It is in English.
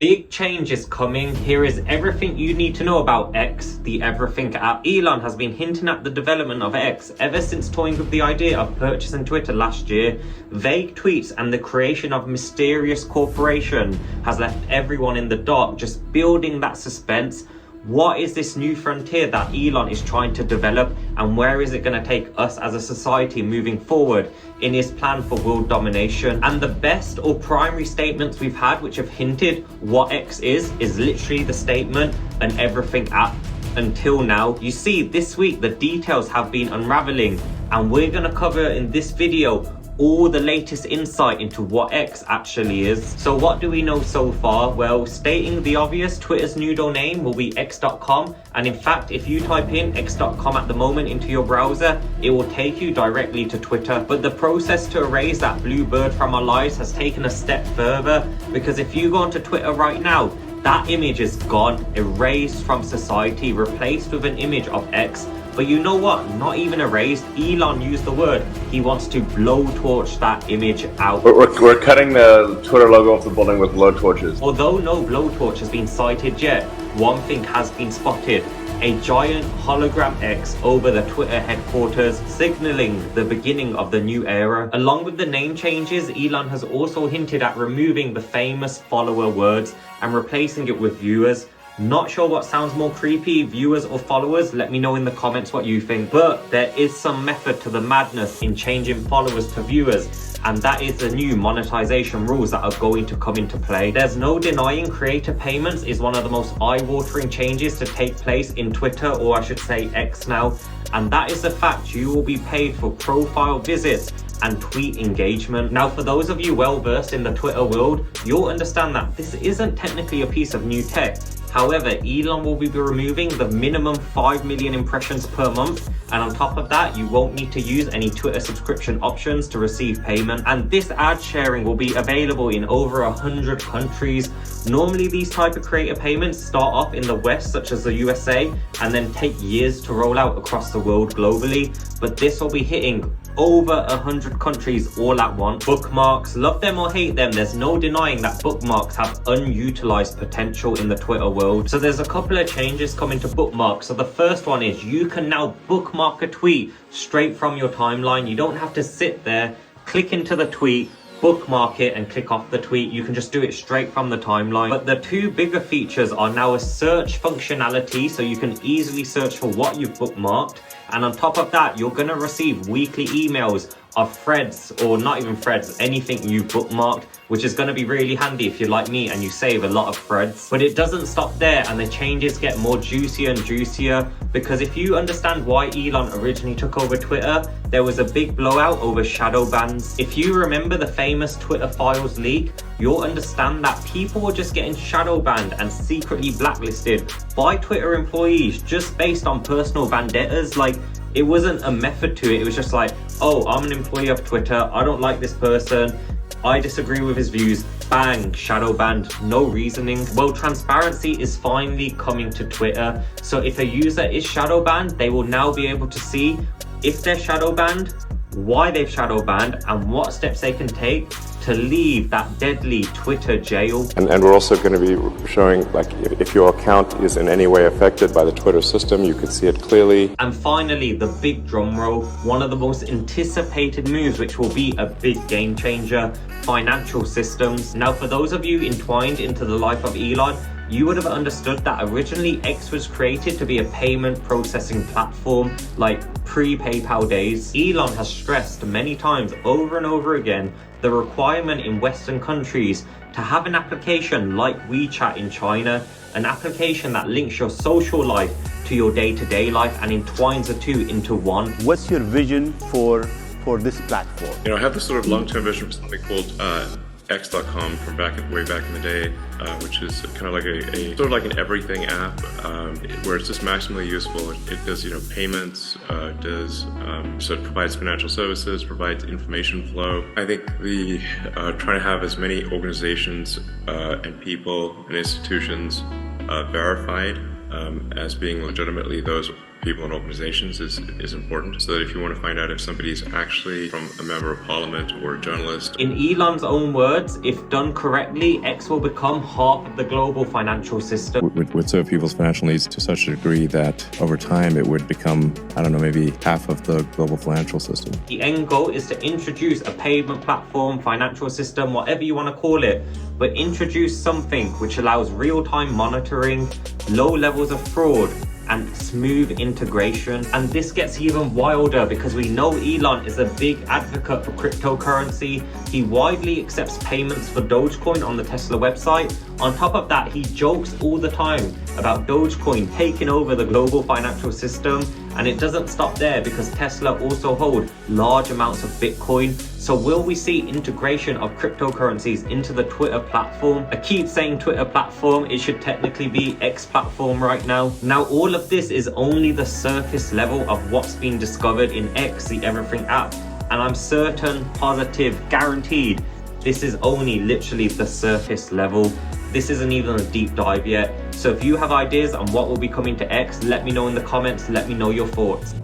Big change is coming. Here is everything you need to know about X, the everything app. Elon has been hinting at the development of X ever since toying with the idea of purchasing Twitter last year. Vague tweets and the creation of mysterious corporation has left everyone in the dark, just building that suspense. What is this new frontier that Elon is trying to develop, and where is it going to take us as a society moving forward in his plan for world domination? And the best or primary statements we've had which have hinted what X is literally the statement "an everything app." Until now, you see, this week the details have been unraveling, and we're going to cover in this video all the latest insight into what X actually is. So what do we know so far? Well, stating the obvious, Twitter's new domain will be x.com, and in fact, if you type in x.com at the moment into your browser, it will take you directly to Twitter. But the process to erase that blue bird from our lives has taken a step further, because if you go onto Twitter right now, that image is gone, erased from society, replaced with an image of X. But you know what? Not even erased. Elon used the word. He wants to blowtorch that image out. We're cutting the Twitter logo off the building with blowtorches. Although no blowtorch has been sighted yet, one thing has been spotted. A giant hologram X over the Twitter headquarters, signaling the beginning of the new era. Along with the name changes, Elon has also hinted at removing the famous follower words and replacing it with viewers. Not sure what sounds more creepy, viewers or followers? Let me know in the comments what you think. But there is some method to the madness in changing followers to viewers, and that is the new monetization rules that are going to come into play. There's no denying creator payments is one of the most eye-watering changes to take place in Twitter, or I should say X now, and that is the fact you will be paid for profile visits and tweet engagement. Now, for those of you well versed in the Twitter world, you'll understand that this isn't technically a piece of new tech. However, Elon will be removing the minimum 5 million impressions per month, and on top of that, you won't need to use any Twitter subscription options to receive payment. And this ad sharing will be available in over 100 countries. Normally, these type of creator payments start off in the West, such as the USA, and then take years to roll out across the world globally. But this will be hitting over 100 countries all at once. Bookmarks, love them or hate them, there's no denying that bookmarks have unutilized potential in the Twitter world. So there's a couple of changes coming to bookmarks. So the first one is you can now bookmark a tweet straight from your timeline. You don't have to sit there, click into the tweet, bookmark it and click off the tweet. You can just do it straight from the timeline. But the two bigger features are now a search functionality, so you can easily search for what you've bookmarked, and on top of that, you're going to receive weekly emails of threads, or not even threads, anything you bookmarked, which is going to be really handy if you're like me and you save a lot of threads. But it doesn't stop there, and the changes get more juicier and juicier, because if you understand why Elon originally took over Twitter, there was a big blowout over shadow bans. If you remember the famous Twitter files leak, you'll understand that people were just getting shadow banned and secretly blacklisted by Twitter employees just based on personal vendettas. Like, it wasn't a method to it. It was just like, oh, I'm an employee of Twitter, I don't like this person, I disagree with his views, bang, shadow banned, no reasoning. Well, transparency is finally coming to Twitter. So if a user is shadow banned, they will now be able to see if they're shadow banned, why they've shadow banned, and what steps they can take to leave that deadly Twitter jail. And we're also going to be showing, like, if your account is in any way affected by the Twitter system, you can see it clearly. And finally, the big drum roll, one of the most anticipated moves, which will be a big game changer: financial systems. Now, for those of you entwined into the life of Elon, you would have understood that originally X was created to be a payment processing platform, like pre-PayPal days. Elon has stressed many times over and over again the requirement in Western countries to have an application like WeChat in China, an application that links your social life to your day-to-day life and entwines the two into one. What's your vision for this platform? You know, I have this sort of long-term vision for something called X.com from way back in the day, which is kind of like a sort of like an everything app, where it's just maximally useful. It does, you know, payments, so it provides financial services, provides information flow. I think the trying to have as many organizations and people and institutions verified as being legitimately those people and organizations is important, so that if you want to find out if somebody's actually from a member of parliament or a journalist. In Elon's own words, if done correctly, X will become half of the global financial system. Would serve people's financial needs to such a degree that over time it would become, I don't know, maybe half of the global financial system. The end goal is to introduce a payment platform, financial system, whatever you want to call it, but introduce something which allows real-time monitoring, low levels of fraud, and smooth integration. And this gets even wilder because we know Elon is a big advocate for cryptocurrency. He widely accepts payments for Dogecoin on the Tesla website. On top of that, he jokes all the time about Dogecoin taking over the global financial system. And it doesn't stop there because Tesla also hold large amounts of Bitcoin. So will we see integration of cryptocurrencies into the Twitter platform? I keep saying Twitter platform, it should technically be X platform right now. Now all of this is only the surface level of what's been discovered in X, the Everything app. And I'm certain, positive, guaranteed, this is only literally the surface level. This isn't even a deep dive yet. So if you have ideas on what will be coming to X, let me know in the comments, let me know your thoughts.